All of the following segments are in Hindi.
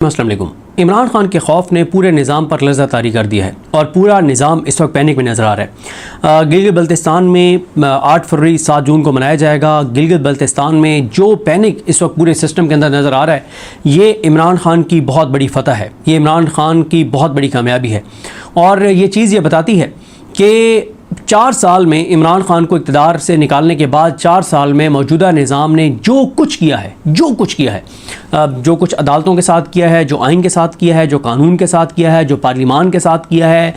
अस्सलाम वालेकुम। इमरान खान के खौफ ने पूरे निज़ाम पर लर्ज़ा तारी कर दिया है और पूरा निज़ाम इस वक्त पैनिक में नज़र आ रहा है। गिलगित बल्तिस्तान में 8 फरवरी 7 जून को मनाया जाएगा। गिलगित बल्तिस्तान में जो पैनिक इस वक्त पूरे सिस्टम के अंदर नज़र आ रहा है, ये इमरान खान की बहुत बड़ी फतह है, ये इमरान खान की बहुत बड़ी कामयाबी है। और ये चीज़ ये बताती है कि 4 साल में इमरान खान को इक़्तिदार से निकालने के बाद 4 साल में मौजूदा निज़ाम ने जो कुछ किया है, जो कुछ अदालतों के साथ किया है, जो आइन के साथ किया है, जो कानून के साथ किया है, जो पार्लिमान के साथ किया है,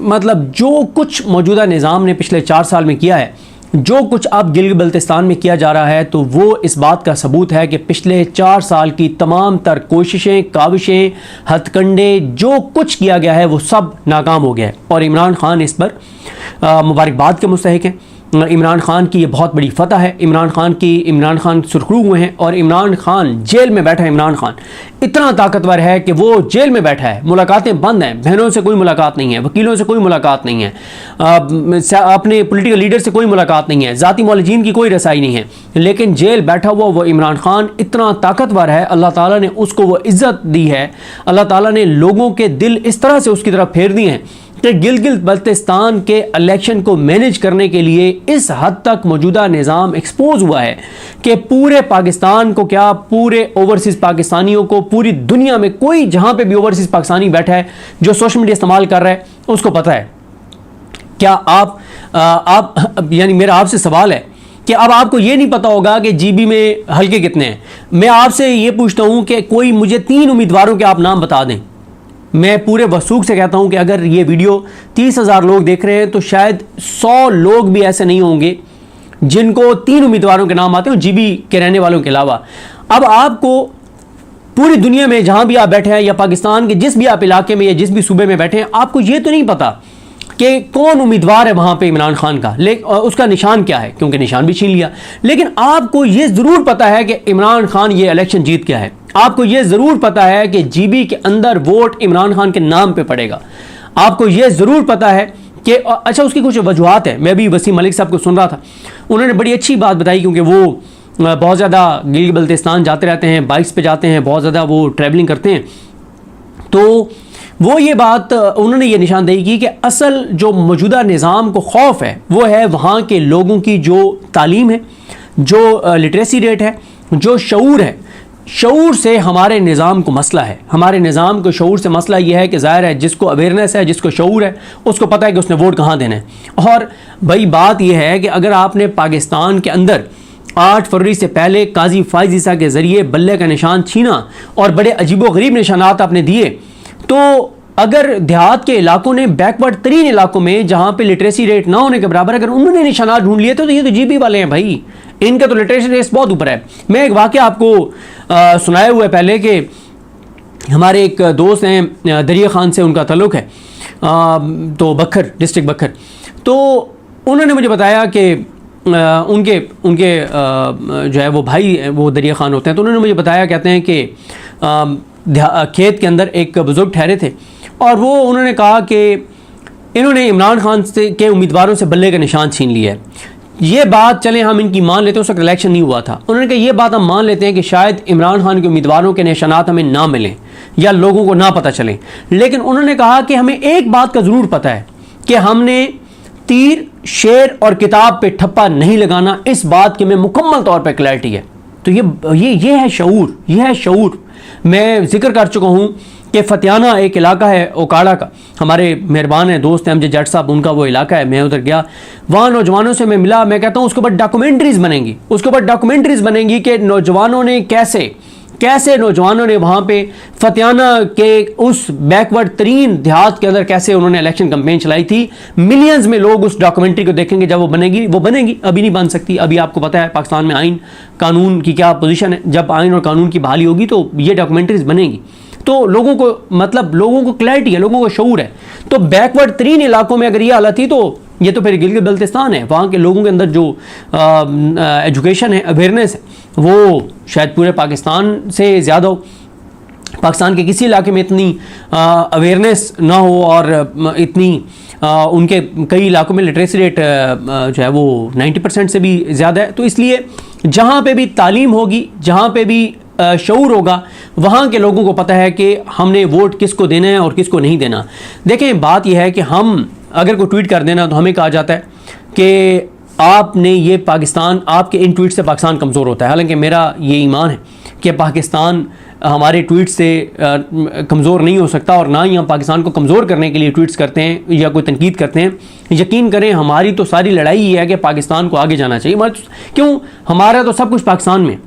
मतलब जो कुछ मौजूदा निज़ाम ने पिछले 4 साल में किया है, जो कुछ अब गिलगित बल्तिस्तान में किया जा रहा है, तो वो इस बात का सबूत है कि पिछले 4 साल की तमाम तर कोशिशें, काविशें, हथकंडे, जो कुछ किया गया है वो सब नाकाम हो गया है। और इमरान खान इस पर मुबारकबाद के मुस्तहिक हैं। इमरान खान की ये बहुत बड़ी फतह है। इमरान खान सुरखरू हुए हैं और इमरान खान जेल में बैठा है। इमरान खान इतना ताकतवर है कि वो जेल में बैठा है, मुलाकातें बंद हैं, बहनों से कोई मुलाकात नहीं है, वकीलों से कोई मुलाकात नहीं है, अपने पॉलिटिकल लीडर से कोई मुलाकात नहीं है, ज़ाती मौलजीन की कोई रसाई नहीं है, लेकिन जेल बैठा हुआ वो इमरान खान इतना ताकतवर है। अल्लाह ताला ने उसको वो इज़्ज़त दी है, अल्लाह ताला ने लोगों के दिल इस तरह से उसकी तरफ फेर दिए हैं कि गिलगित बल्तिस्तान के इलेक्शन को मैनेज करने के लिए इस हद तक मौजूदा निज़ाम एक्सपोज हुआ है कि पूरे पाकिस्तान को, क्या पूरे ओवरसीज़ पाकिस्तानियों को, पूरी दुनिया में कोई जहाँ पे भी ओवरसीज़ पाकिस्तानी बैठा है जो सोशल मीडिया इस्तेमाल कर रहा है उसको पता है। क्या आप यानी मेरा आपसे सवाल है कि अब आपको ये नहीं पता होगा कि जीबी में हल्के कितने हैं। मैं आपसे ये पूछता हूँ कि कोई मुझे 3 उम्मीदवारों के आप नाम बता दें। मैं पूरे वसूख से कहता हूं कि अगर ये वीडियो 30,000 लोग देख रहे हैं तो शायद 100 लोग भी ऐसे नहीं होंगे जिनको 3 उम्मीदवारों के नाम आते हो जीबी के रहने वालों के अलावा। अब आपको पूरी दुनिया में जहां भी आप बैठे हैं या पाकिस्तान के जिस भी आप इलाके में या जिस भी सूबे में बैठे हैं, आपको ये तो नहीं पता कि कौन उम्मीदवार है वहां पे इमरान खान का, उसका निशान क्या है, क्योंकि निशान भी छीन लिया। लेकिन आपको ये ज़रूर पता है कि इमरान खान ये इलेक्शन जीत गया है। आपको ये ज़रूर पता है कि जीबी के अंदर वोट इमरान खान के नाम पे पड़ेगा। आपको ये ज़रूर पता है कि अच्छा, उसकी कुछ वजूहत है। मैं भी वसीम मलिक साहब को सुन रहा था, उन्होंने बड़ी अच्छी बात बताई, क्योंकि वो बहुत ज़्यादा गिलगित बल्तिस्तान जाते रहते हैं, बाइक्स पे जाते हैं, बहुत ज़्यादा वो ट्रैवलिंग करते हैं। तो वो ये बात उन्होंने ये निशानदेही की कि असल जो मौजूदा निज़ाम को खौफ है वो है वहाँ के लोगों की जो तालीम है, जो लिटरेसी रेट है, जो शऊर है। शऊर से हमारे निज़ाम को मसला है, हमारे निज़ाम को शऊर से मसला ये है कि ज़ाहिर है जिसको अवेयरनेस है, जिसको शऊर है, उसको पता है कि उसने वोट कहाँ देना है। और भाई बात यह है कि अगर आपने पाकिस्तान के अंदर 8 फरवरी से पहले काजी फाइज ईसा के ज़रिए बल्ले का निशान छीना और बड़े अजीबोगरीब निशानात आपने दिए, तो अगर देहात के इलाकों ने, बैकवर्ड तरीन इलाकों में जहाँ पे लिटरेसी रेट ना होने के बराबर अगर उन्होंने निशानात ढूंढ लिए, तो ये तो जीबी वाले हैं भाई, इनका तो लिटरेसी रेट बहुत ऊपर है। मैं एक वाक़या आपको सुनाया हुआ है पहले कि हमारे एक दोस्त हैं दरिया खान से उनका ताल्लुक़ है, तो बखर डिस्ट्रिक्ट बखर, तो उन्होंने मुझे बताया कि उनके जो है वो भाई वो दरिया खान होते हैं, तो उन्होंने मुझे बताया, कहते हैं कि खेत के अंदर एक बुज़ुर्ग ठहरे थे और वो उन्होंने कहा कि इन्होंने इमरान खान से के उम्मीदवारों से बल्ले का निशान छीन लिया है। ये बात चलें हम इनकी मान लेते हैं, उस वक्त इलेक्शन नहीं हुआ था। उन्होंने कहा ये बात हम मान लेते हैं कि शायद इमरान खान के उम्मीदवारों के निशानात हमें ना मिलें या लोगों को ना पता चलें, लेकिन उन्होंने कहा कि हमें एक बात का ज़रूर पता है कि हमने तीर, शेर और किताब पे ठप्पा नहीं लगाना, इस बात की हमें मुकम्मल तौर पर क्लैरिटी है। तो ये है शऊर, ये है शऊर। मैं जिक्र कर चुका हूँ कि फतियाना एक इलाका है ओकाड़ा का, हमारे मेहरबान है दोस्त हैं अमजद जट साहब, उनका वो इलाका है। मैं उधर गया, वहाँ नौजवानों से मैं मिला, मैं कहता हूँ उसके ऊपर डॉक्यूमेंट्रीज़ बनेंगी, उसके ऊपर डॉक्यूमेंट्रीज़ बनेंगी कि नौजवानों ने कैसे नौजवानों ने वहाँ पे फतियाना के उस बैकवर्ड तरीन देहात के अंदर कैसे उन्होंने इलेक्शन कैंपेन चलाई थी। मिलियंस में लोग उस डॉक्यूमेंट्री को देखेंगे जब वो बनेगी। अभी नहीं बन सकती। अभी आपको पता है पाकिस्तान में आइन कानून की क्या पोजीशन है, जब आइन और कानून की बहाली होगी तो ये डॉक्यूमेंट्रीज बनेगी। तो लोगों को क्लैरिटी है, लोगों को शऊर है। तो बैकवर्ड तरीन इलाकों में अगर ये हालत थी तो ये तो फिर गिलगित बल्तिस्तान है। वहाँ के लोगों के अंदर जो एजुकेशन है, अवेयरनेस है, वो शायद पूरे पाकिस्तान से ज़्यादा हो। पाकिस्तान के किसी इलाके में इतनी अवेयरनेस ना हो और इतनी उनके कई इलाकों में लिटरेसी रेट जो है वो 90% से भी ज़्यादा है। तो इसलिए जहाँ पे भी तालीम होगी, जहाँ पे भी शऊर होगा, वहाँ के लोगों को पता है कि हमने वोट किसको देना है और किसको नहीं देना। देखें, बात यह है कि हम अगर कोई ट्वीट कर देना तो हमें कहा जाता है कि आपने ये पाकिस्तान, आपके इन ट्वीट से पाकिस्तान कमज़ोर होता है। हालांकि मेरा ये ईमान है कि पाकिस्तान हमारे ट्वीट से कमज़ोर नहीं हो सकता, और ना ही हम पाकिस्तान को कमज़ोर करने के लिए ट्वीट्स करते हैं या कोई तनकीद करते हैं। यकीन करें, हमारी तो सारी लड़ाई ये है कि पाकिस्तान को आगे जाना चाहिए। क्यों? हमारा तो सब कुछ पाकिस्तान में,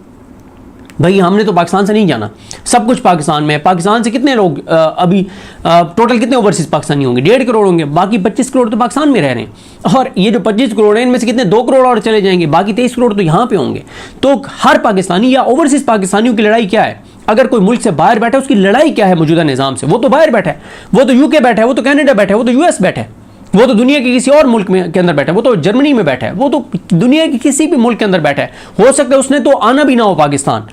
भाई हमने तो पाकिस्तान से नहीं जाना, सब कुछ पाकिस्तान में है। पाकिस्तान से कितने लोग अभी टोटल कितने ओवरसीज पाकिस्तानी होंगे? 1.5 करोड़ होंगे, बाकी 25 करोड़ तो पाकिस्तान में रह रहे हैं। और ये जो 25 करोड़ हैं, इनमें से कितने 2 करोड़ और चले जाएंगे, बाकी 23 करोड़ तो यहाँ पे होंगे। तो हर पाकिस्तानी या ओवरसीज पाकिस्तानियों की लड़ाई क्या है? अगर कोई मुल्क से बाहर बैठा है, उसकी लड़ाई क्या है मौजूदा निज़ाम से? वो तो बाहर बैठा है, वो तो यूके बैठा है, वो तो कनाडा बैठा है, वो तो यूएस बैठा है, वो तो दुनिया के किसी और मुल्क में के अंदर बैठा है, वो तो जर्मनी में बैठा है, वो तो दुनिया के किसी भी मुल्क के अंदर बैठा है। हो सकता है उसने तो आना भी ना हो पाकिस्तान,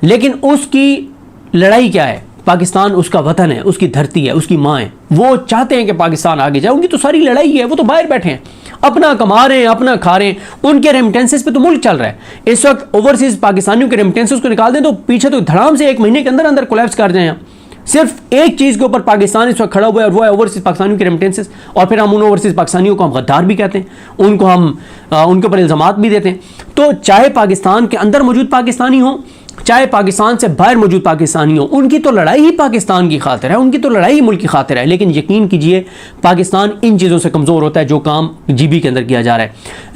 लेकिन उसकी लड़ाई क्या है? पाकिस्तान उसका वतन है, उसकी धरती है, उसकी माँ है। वो चाहते हैं कि पाकिस्तान आगे जाए, उनकी तो सारी लड़ाई है। वो तो बाहर बैठे हैं, अपना कमा रहे हैं, अपना खा रहे हैं, उनके रेमिटेंसेस पे तो मुल्क चल रहा है। इस वक्त ओवरसीज पाकिस्तानियों के रेमिटेंसेस को निकाल दें तो पीछे तो धड़ाम से 1 महीने के अंदर अंदर कोलैप्स कर जाए। सिर्फ एक चीज़ के ऊपर पाकिस्तान इस वक्त खड़ा हुआ है, और वो है ओवरसीज पाकिस्तानियों के रेमिटेंसेस। और फिर हम उन ओवरसीज पाकिस्तानियों को हम गद्दार भी कहते हैं, उनको हम उनके ऊपर इल्ज़ामात भी देते हैं। तो चाहे पाकिस्तान के अंदर मौजूद पाकिस्तानी हो, चाहे पाकिस्तान से बाहर मौजूद पाकिस्तानी हो, उनकी तो लड़ाई ही पाकिस्तान की खातिर है, उनकी तो लड़ाई ही मुल्क की खातिर है। लेकिन यकीन कीजिए, पाकिस्तान इन चीज़ों से कमज़ोर होता है जो काम जीबी के अंदर किया जा रहा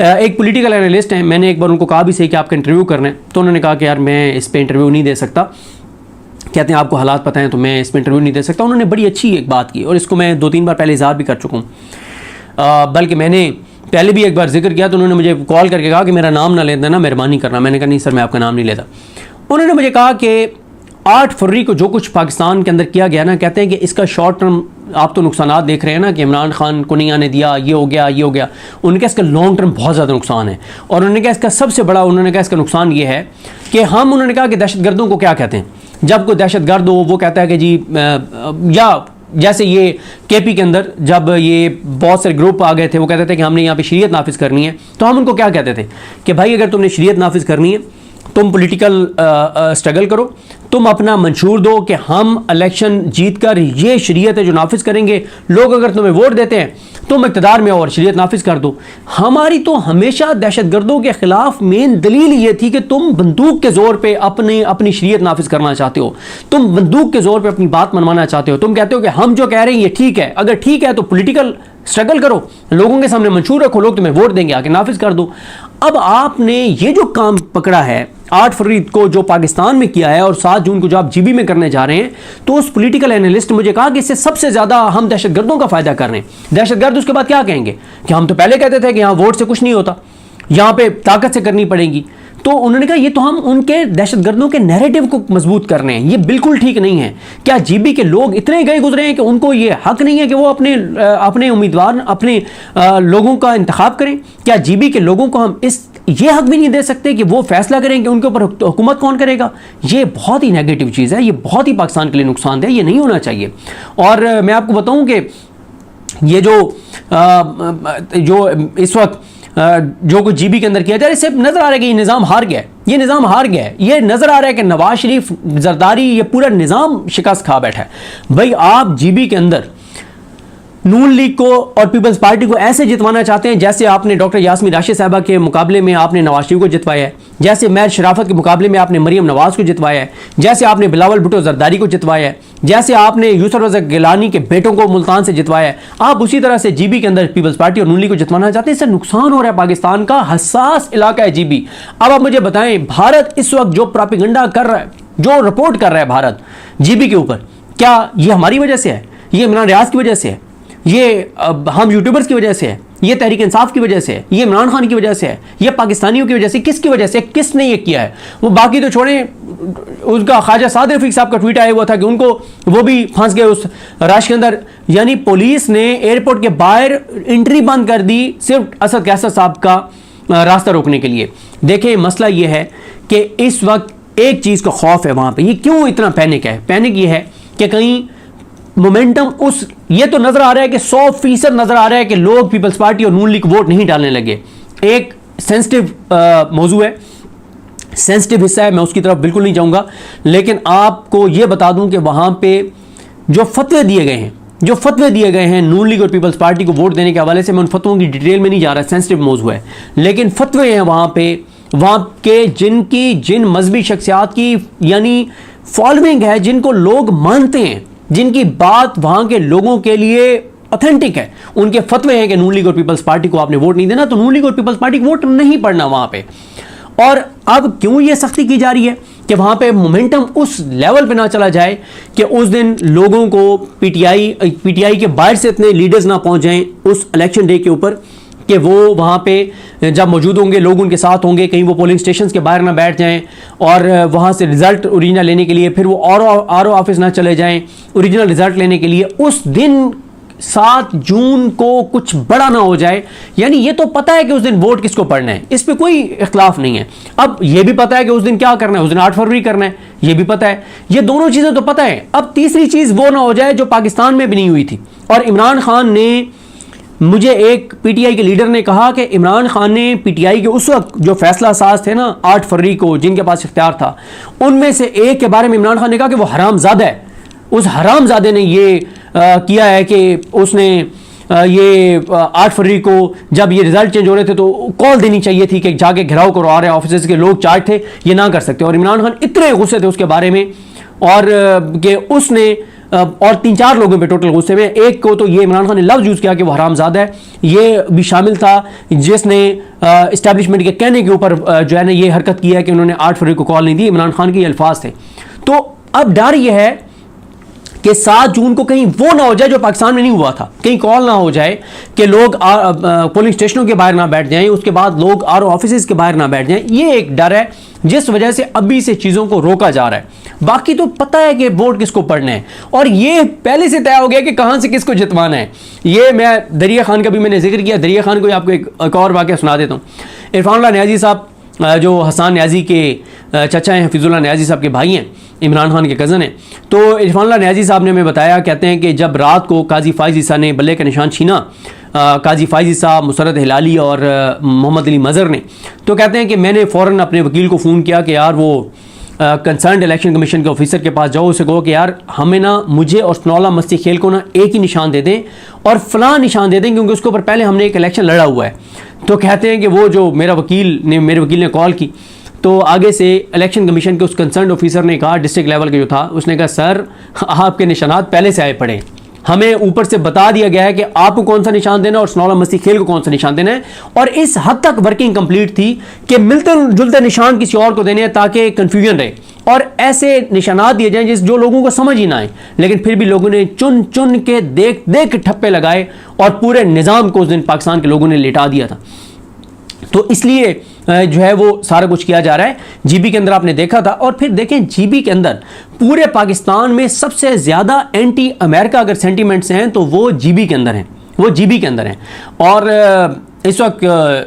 है। एक पॉलिटिकल एनालिस्ट हैं, मैंने एक बार उनको कहा भी सही कि आपका इंटरव्यू करना है, तो उन्होंने कहा कि यार मैं इस पर इंटरव्यू नहीं दे सकता। कहते हैं आपको हालात पता हैं तो मैं इस पर इंटरव्यू नहीं दे सकता। उन्होंने बड़ी अच्छी एक बात की, और इसको मैं 2-3 बार पहले इज़हार भी कर चुका हूँ, बल्कि मैंने पहले भी एक बार जिक्र किया। तो उन्होंने मुझे कॉल करके कहा कि मेरा नाम ना ले देना, मेहरबानी करना। मैंने कहा नहीं सर, मैं आपका नाम नहीं लेता। उन्होंने मुझे कहा कि 8 फरवरी को जो कुछ पाकिस्तान के अंदर किया गया ना, कहते हैं कि इसका शॉर्ट टर्म आप तो नुकसान देख रहे हैं ना, कि इमरान खान को नहीं आने दिया, ये हो गया, ये हो गया। उन्होंने कहा इसका लॉन्ग टर्म बहुत ज़्यादा नुकसान है। और उन्होंने कहा इसका सबसे बड़ा, उन्होंने कहा इसका नुकसान ये है कि हम, उन्होंने कहा कि दहशतगर्दों को क्या कहते हैं? जब कोई दहशतगर्द हो वो कहता है कि जी या जैसे ये केपी के अंदर जब ये बहुत सारे ग्रुप आ गए थे, वो कहते थे कि हमने यहाँ पे शरीयत नाफिज करनी है, तो हम उनको क्या कहते थे कि भाई अगर तुमने शरीयत नाफिज करनी है, तुम पॉलिटिकल स्ट्रगल करो, तुम अपना मंशूर दो कि हम इलेक्शन जीत कर ये शरीयत है जो नाफिज करेंगे। लोग अगर तुम्हें वोट देते हैं, तुम इक़्तिदार में और शरीयत नाफिज कर दो। हमारी तो हमेशा दहशतगर्दों के खिलाफ मेन दलील ये थी कि तुम बंदूक के जोर पे अपनी शरीयत नाफिज करना चाहते हो, तुम बंदूक के जोर पे अपनी बात मनवाना चाहते हो। तुम कहते हो कि हम जो कह रहे हैं ये ठीक है, अगर ठीक है तो पॉलिटिकल स्ट्रगल करो, लोगों के सामने मंशूर रखो, लोग तुम्हें वोट देंगे, आके नाफिज कर दो। अब आपने ये जो काम पकड़ा है 8 फरवरी को जो पाकिस्तान में किया है, और 7 जून को जो आप जीबी में करने जा रहे हैं, तो उस पॉलिटिकल एनालिस्ट मुझे कहा कि इससे सबसे ज़्यादा हम दहशतगर्दों का फ़ायदा कर रहे हैं। दहशतगर्द उसके बाद क्या कहेंगे कि हम तो पहले कहते थे कि यहाँ वोट से कुछ नहीं होता, यहाँ पे ताकत से करनी पड़ेगी। तो उन्होंने कहा ये तो हम उनके दहशतगर्दों के नैरेटिव को मजबूत कर रहे हैं, ये बिल्कुल ठीक नहीं है। क्या जीबी के लोग इतने गए गुजरे हैं कि उनको ये हक नहीं है कि वो अपने उम्मीदवार, अपने लोगों का इंतखाब करें? क्या जीबी के लोगों को हम ये हक भी नहीं दे सकते कि वो फैसला करें कि उनके ऊपर हुकूमत कौन करेगा? ये बहुत ही नेगेटिव चीज़ है, ये बहुत ही पाकिस्तान के लिए नुकसानदेह, ये नहीं होना चाहिए। और मैं आपको बताऊं कि ये जो इस वक्त जो कुछ जीबी के अंदर किया जाए, इससे नजर आ रहा है कि ये निज़ाम हार गया है, ये निज़ाम हार गया है। ये नजर आ रहा है कि नवाज शरीफ, जरदारी, ये पूरा निज़ाम शिकस्त खा बैठा है। भाई आप जीबी के अंदर नून लीग को और पीपल्स पार्टी को ऐसे जितवाना चाहते हैं जैसे आपने डॉक्टर यास्मीन राशिद साहबा के मुकाबले में आपने नवाज शरीफ को जितवाया है, जैसे महर शराफत के मुकाबले में आपने मरीम नवाज को जितवाया है, जैसे आपने बिलावल भुट्टो जरदारी को जितवाया है, जैसे आपने यूसुफ रज़ा गिलानी के बेटों को मुल्तान से जितवाया है। आप उसी तरह से जीबी के अंदर पीपल्स पार्टी और नून लीग को जितवाना चाहते हैं। इससे नुकसान हो रहा है, पाकिस्तान का हसास इलाका है जीबी। अब आप मुझे बताएं, भारत इस वक्त जो प्रोपेगेंडा कर रहा है, जो रिपोर्ट कर रहा है भारत जीबी के ऊपर, क्या ये हमारी वजह से है? ये इमरान रियाज की वजह से है? ये हम यूट्यूबर्स की वजह से है? ये तहरीक इंसाफ की वजह से है? ये इमरान खान की वजह से है? ये पाकिस्तानियों की वजह से? किसकी वजह से? किसने ये किया है? वो बाकी तो छोड़ें, उसका ख्वाजा साद रफीक साहब का ट्वीट आया हुआ था कि उनको, वो भी फंस गए उस रश के अंदर। यानी पुलिस ने एयरपोर्ट के बाहर एंट्री बंद कर दी सिर्फ असद कैसर साहब का रास्ता रोकने के लिए। देखें, मसला ये है कि इस वक्त एक चीज़ का खौफ है वहाँ पर। ये क्यों इतना पैनिक है? पैनिक ये है कि कहीं मोमेंटम ये तो नजर आ रहा है कि 100% नजर आ रहा है कि लोग पीपल्स पार्टी और नून लीग वोट नहीं डालने लगे। एक सेंसिटिव मौजू है, सेंसिटिव हिस्सा है, मैं उसकी तरफ बिल्कुल नहीं जाऊंगा। लेकिन आपको यह बता दूं कि वहां पे जो फतवे दिए गए हैं नून लीग और पीपल्स पार्टी को वोट देने के हवाले से, मैं उन फतवों की डिटेल में नहीं जा रहा, सेंसिटिव मौजू है, लेकिन फतवे हैं वहां के जिन मजहबी शख्सियात की यानी फॉलोइंग है, जिनको लोग मानते हैं, जिनकी बात वहां के लोगों के लिए ऑथेंटिक है, उनके फतवे हैं कि नून लीग और पीपल्स पार्टी को आपने वोट नहीं देना, तो नून लीग और पीपल्स पार्टी को वोट नहीं पड़ना वहां पे। और अब क्यों यह सख्ती की जा रही है कि वहां पे मोमेंटम उस लेवल पे ना चला जाए कि उस दिन लोगों को पीटीआई के बाहर से इतने लीडर्स ना पहुंच जाएं उस इलेक्शन डे के ऊपर कि वो वहां पे जब मौजूद होंगे लोग उनके साथ होंगे, कहीं वो पोलिंग स्टेशन के बाहर ना बैठ जाएं और वहां से रिजल्ट ओरिजिनल लेने के लिए फिर वो आरओ ऑफिस ना चले जाएं ओरिजिनल रिजल्ट लेने के लिए। उस दिन 7 जून को कुछ बड़ा ना हो जाए। यानी ये तो पता है कि उस दिन वोट किसको पड़ना है, इस पे कोई इख्तलाफ नहीं है। अब ये भी पता है कि उस दिन क्या करना है, उस दिन 8 फरवरी करना है, ये भी पता है। ये दोनों चीजें तो पता है। अब तीसरी चीज वो ना हो जाए जो पाकिस्तान में भी नहीं हुई थी। और इमरान खान ने, मुझे एक पीटीआई के लीडर ने कहा कि इमरान खान ने पीटीआई के उस वक्त जो फैसला साज थे ना 8 फरवरी को, जिनके पास इख्तियार था, उनमें से एक के बारे में इमरान खान ने कहा कि वो हरामजादा है। उस हरामजादे ने ये किया है कि उसने ये 8 फरवरी को जब ये रिजल्ट चेंज हो रहे थे तो कॉल देनी चाहिए थी कि जाके घेराव करवा रहे ऑफिसर्स के लोग चार्ज थे, ये ना कर सकते। और इमरान खान इतने गुस्से थे उसके बारे में और कि उसने और 3-4 लोगों पे टोटल गुस्से में, एक को तो ये इमरान खान ने लफ्ज यूज़ किया कि वो हरामजादा है, ये भी शामिल था जिसने इस्टेब्लिशमेंट के कहने के ऊपर जो है ना ये हरकत की है कि उन्होंने 8 फरवरी को कॉल नहीं दी। इमरान खान के ये अल्फाज थे। तो अब डर ये है कि 7 जून को कहीं वो ना हो जाए जो पाकिस्तान में नहीं हुआ था, कहीं कॉल ना हो जाए कि लोग पोलिंग स्टेशनों के बाहर ना बैठ जाएं, उसके बाद लोग आरओ ऑफिस के बाहर ना बैठ जाएं। ये एक डर है जिस वजह से अभी से चीज़ों को रोका जा रहा है। बाकी तो पता है कि वोट किसको पड़ना है और ये पहले से तय हो गया कि कहां से किसको जितवाना है। ये मैं दरिया खान का भी मैंने जिक्र किया। दरिया खान को आपको एक और वाक़या सुना देता हूँ। इरफानुल्लाह न्याजी साहब जो हसन न्याजी के चचा हैं, हफीजुल्लाह न्याजी साहब के भाई हैं, इमरान खान के कज़न हैं। तो इरफानुल्लाह न्याजी साहब ने हमें बताया, कहते हैं कि जब रात को काजी फाइज ईसा ने बल्ले का निशान छीना, काजी फाइज ईसा, मुसरत हिलाली और मोहम्मद अली मज़र ने, तो कहते हैं कि मैंने फ़ौरन अपने वकील को फ़ोन किया कि यार वो कंसर्न इलेक्शन कमीशन के ऑफिसर के पास जाओ, उसे कहो कि यार हमें ना, मुझे और स्नौला मस्ती खेल को ना एक ही निशान दे दें और फलां निशान दे दें क्योंकि उसके ऊपर पहले हमने एक इलेक्शन लड़ा हुआ है। तो कहते हैं कि वो जो मेरे वकील ने कॉल की तो आगे से इलेक्शन कमीशन के उस कंसर्न ऑफिसर ने कहा, डिस्ट्रिक्ट लेवल के जो था, उसने कहा सर आपके निशानात पहले से आए पड़े हैं, हमें ऊपर से बता दिया गया है कि आपको कौन सा निशान देना है और स्नौला मस्ती खेल को कौन सा निशान देना है। और इस हद तक वर्किंग कंप्लीट थी कि मिलते जुलते निशान किसी और को देने हैं ताकि कंफ्यूजन रहे और ऐसे निशानात दिए जाएं जो लोगों को समझ ही ना आए। लेकिन फिर भी लोगों ने चुन चुन के देख देख ठप्पे लगाए और पूरे निज़ाम को उस दिन पाकिस्तान के लोगों ने लिटा दिया था। तो इसलिए जो है वो सारा कुछ किया जा रहा है। जीबी के अंदर आपने देखा था। और फिर देखें जीबी के अंदर पूरे पाकिस्तान में सबसे ज़्यादा एंटी अमेरिका अगर सेंटीमेंट्स हैं तो वो जीबी के अंदर हैं, वो जीबी के अंदर हैं। और इस वक्त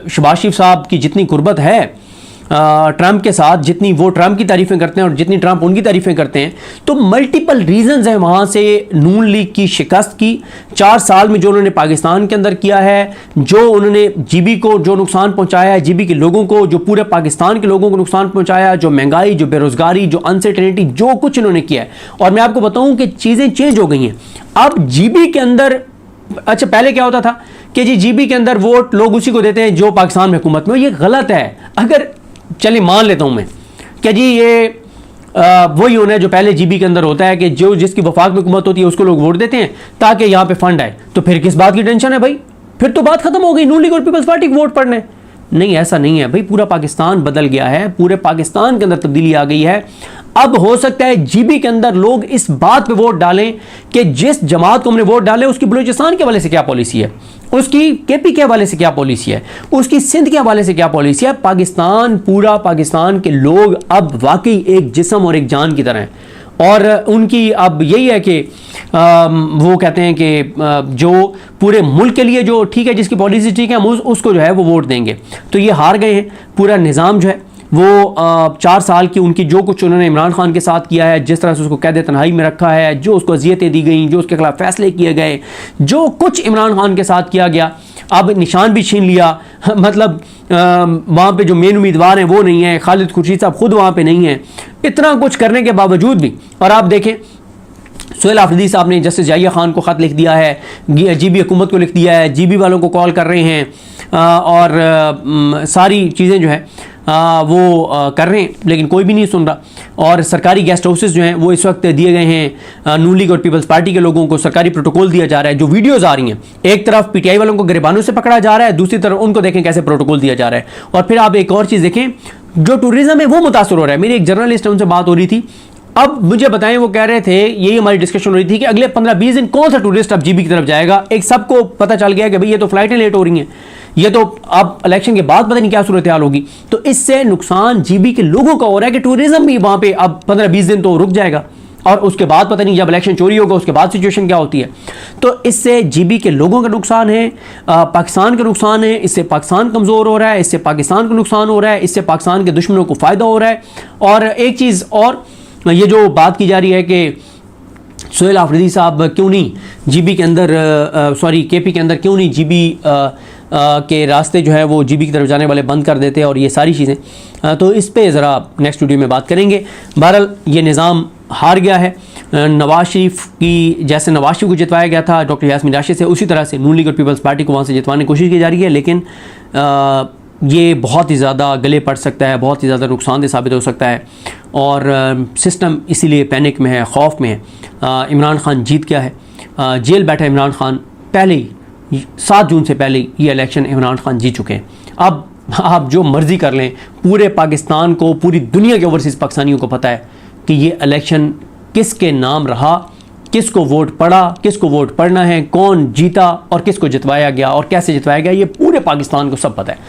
शहबाज शरीफ साहब की जितनी कुर्बत है ट्रंप के साथ, जितनी वो ट्रंप की तारीफ़ें करते हैं और जितनी ट्रंप उनकी तारीफ़ें करते हैं, तो मल्टीपल रीजंस हैं वहाँ से नून लीग की शिकस्त की। 4 साल में जो उन्होंने पाकिस्तान के अंदर किया है, जो उन्होंने जीबी को जो नुकसान पहुँचाया है, जीबी के लोगों को, जो पूरे पाकिस्तान के लोगों को नुकसान पहुँचाया, जो महंगाई, जो बेरोज़गारी, जो अनसर्टेनिटी, जो कुछ इन्होंने किया है। और मैं आपको बताऊँ कि चीज़ें चेंज हो गई हैं अब जीबी के अंदर। अच्छा, पहले क्या होता था कि जी जीबी के अंदर वोट लोग उसी को देते हैं जो पाकिस्तान में हुकूमत में। ये गलत है। अगर चलिए मान लेता हूं मैं कि जी ये वही होना है जो पहले जीबी के अंदर होता है कि जो जिसकी वफाक में हुकूमत होती है उसको लोग वोट देते हैं ताकि यहां पे फंड आए, तो फिर किस बात की टेंशन है भाई? फिर तो बात खत्म हो गई, नून लीग और पीपल्स पार्टी को वोट पड़ने। नहीं, ऐसा नहीं है भाई। पूरा पाकिस्तान बदल गया है, पूरे पाकिस्तान के अंदर तब्दीली आ गई है। अब हो सकता है जीबी के अंदर लोग इस बात पे वोट डालें कि जिस जमात को हमने वोट डाले उसकी बलूचिस्तान के हवाले से क्या पॉलिसी है, उसकी केपी के हवाले से क्या पॉलिसी है, उसकी सिंध के हवाले से क्या पॉलिसी है। पाकिस्तान, पूरा पाकिस्तान के लोग अब वाकई एक जिस्म और एक जान की तरह हैं। और उनकी अब यही है कि वो कहते हैं कि जो पूरे मुल्क के लिए जो ठीक है, जिसकी पॉलिसी ठीक है, हम उसको जो है वो वोट देंगे। तो ये हार गए हैं। पूरा निज़ाम जो है वो 4 साल की उनकी जो कुछ उन्होंने इमरान खान के साथ किया है, जिस तरह से उसको कैद तन्हाई में रखा है, जो उसको अजियतें दी गई, जो उसके खिलाफ फैसले किए गए, जो कुछ इमरान खान के साथ किया गया, अब निशान भी छीन लिया, मतलब वहाँ पे जो मेन उम्मीदवार हैं वो नहीं है, खालिद खुर्शीद साहब खुद वहाँ पे नहीं है। इतना कुछ करने के बावजूद भी, और आप देखें सुहेल आफरीदी साहब ने जस्टिस जाहिया खान को ख़त लिख दिया है, जीबी हुकूमत को लिख दिया है, जीबी वालों को कॉल कर रहे हैं और सारी चीज़ें जो है वो कर रहे हैं, लेकिन कोई भी नहीं सुन रहा। और सरकारी गेस्ट हाउसेस जो हैं वो इस वक्त दिए गए हैं नून लीग और पीपल्स पार्टी के लोगों को, सरकारी प्रोटोकॉल दिया जा रहा है। जो वीडियोज़ आ रही हैं, एक तरफ पीटीआई वालों को गिरबानों से पकड़ा जा रहा है, दूसरी तरफ उनको देखें कैसे प्रोटोकॉल दिया जा रहा है। और फिर आप एक और चीज़ देखें, जो टूरिज़्म है वो मुतासर हो रहा है। मेरी एक जर्नलिस्ट है, उनसे बात हो रही थी, अब मुझे बताएं, वो कह रहे थे, यही हमारी डिस्कशन हो रही थी कि अगले 15-20 दिन कौन सा टूरिस्ट अब जीबी की तरफ जाएगा। एक सबको पता चल गया कि भाई ये तो फ्लाइटें लेट हो रही हैं, ये तो अब इलेक्शन के बाद पता नहीं क्या सूरत हाल होगी। तो इससे नुकसान जीबी के लोगों का हो रहा है कि टूरिज्म भी वहां पे अब 15-20 दिन तो रुक जाएगा, और उसके बाद पता नहीं जब इलेक्शन चोरी होगा उसके बाद सिचुएशन क्या होती है। तो इससे जीबी के लोगों का नुकसान है, पाकिस्तान का नुकसान है, इससे पाकिस्तान कमज़ोर हो रहा है, इससे पाकिस्तान को नुकसान हो रहा है, इससे पाकिस्तान के दुश्मनों को फ़ायदा हो रहा है। और एक चीज़ और, ये जो बात की जा रही है कि सुहेल आफरीदी साहब क्यों नहीं जीबी के अंदर, केपी के अंदर क्यों नहीं जीबी के रास्ते जो है वो जीबी की तरफ जाने वाले बंद कर देते हैं, और ये सारी चीज़ें, तो इस पे ज़रा नेक्स्ट वीडियो में बात करेंगे। बहरहाल ये निज़ाम हार गया है। नवाज शरीफ की, जैसे नवाज शरीफ को जितवाया गया था डॉक्टर यास्मीन राशिद से, उसी तरह से नून लीग और पीपल्स पार्टी को वहाँ से जितवाने की कोशिश की जा रही है, लेकिन ये बहुत ही ज़्यादा गले पड़ सकता है, बहुत ही ज़्यादा नुकसानदेह साबित हो सकता है। और सिस्टम इसीलिए पैनिक में है, खौफ में है। इमरान खान जीत गया है, जेल बैठा इमरान खान, पहले ही 7 जून से पहले ये इलेक्शन इमरान खान जीत चुके हैं। अब आप जो मर्ज़ी कर लें, पूरे पाकिस्तान को, पूरी दुनिया के ओवरसीज़ पाकिस्तानियों को पता है कि ये इलेक्शन किसके नाम रहा, किसको वोट पड़ा, किसको वोट पड़ना है, कौन जीता और किसको जितवाया गया और कैसे जितवाया गया, ये पूरे पाकिस्तान को सब पता है।